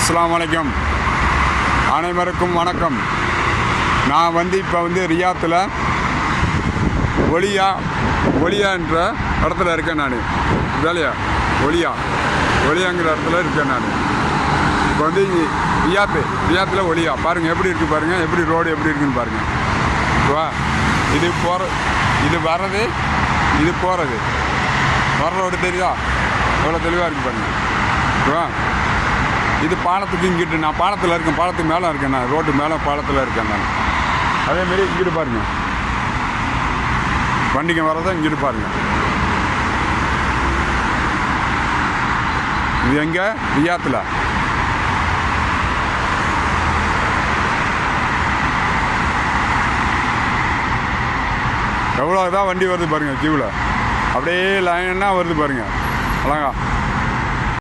அஸ்ஸலாமு அலைக்கும். அனைவருக்கும் வணக்கம். நான் இப்போ ரியாத்தில் ஒலியான்ற இடத்துல இருக்கேன். நான் ஒலியாங்கிற இடத்துல இருக்கேன். நான் இப்போ ரியாத்தில் ஒலியா பாருங்கள் எப்படி இருக்குது பாருங்கள், எப்படி ரோடு எப்படி இருக்குன்னு பாருங்கள். வா இது வர்றது இது போகிறது வர ரோடு தெரியுதா, எவ்வளோ தெளிவாக இருக்குது பாருங்கள். வா இது பாலத்துக்கு இங்கிட்டு நான் பாலத்தில் இருக்கேன், பாலத்துக்கு மேலே இருக்கேன், நான் ரோட்டு மேலே பாலத்தில் இருக்கேன். நான் அதேமாரி இங்கிட்டு பாருங்கள், வண்டிங்க வரதான் இங்கிட்டு பாருங்கள். இது எங்கே? ரியாத்தில். எவ்வளோ தான் வண்டி வருது பாருங்கள், கியூவில் அப்படியே லைனாக வருது பாருங்கள். அழகா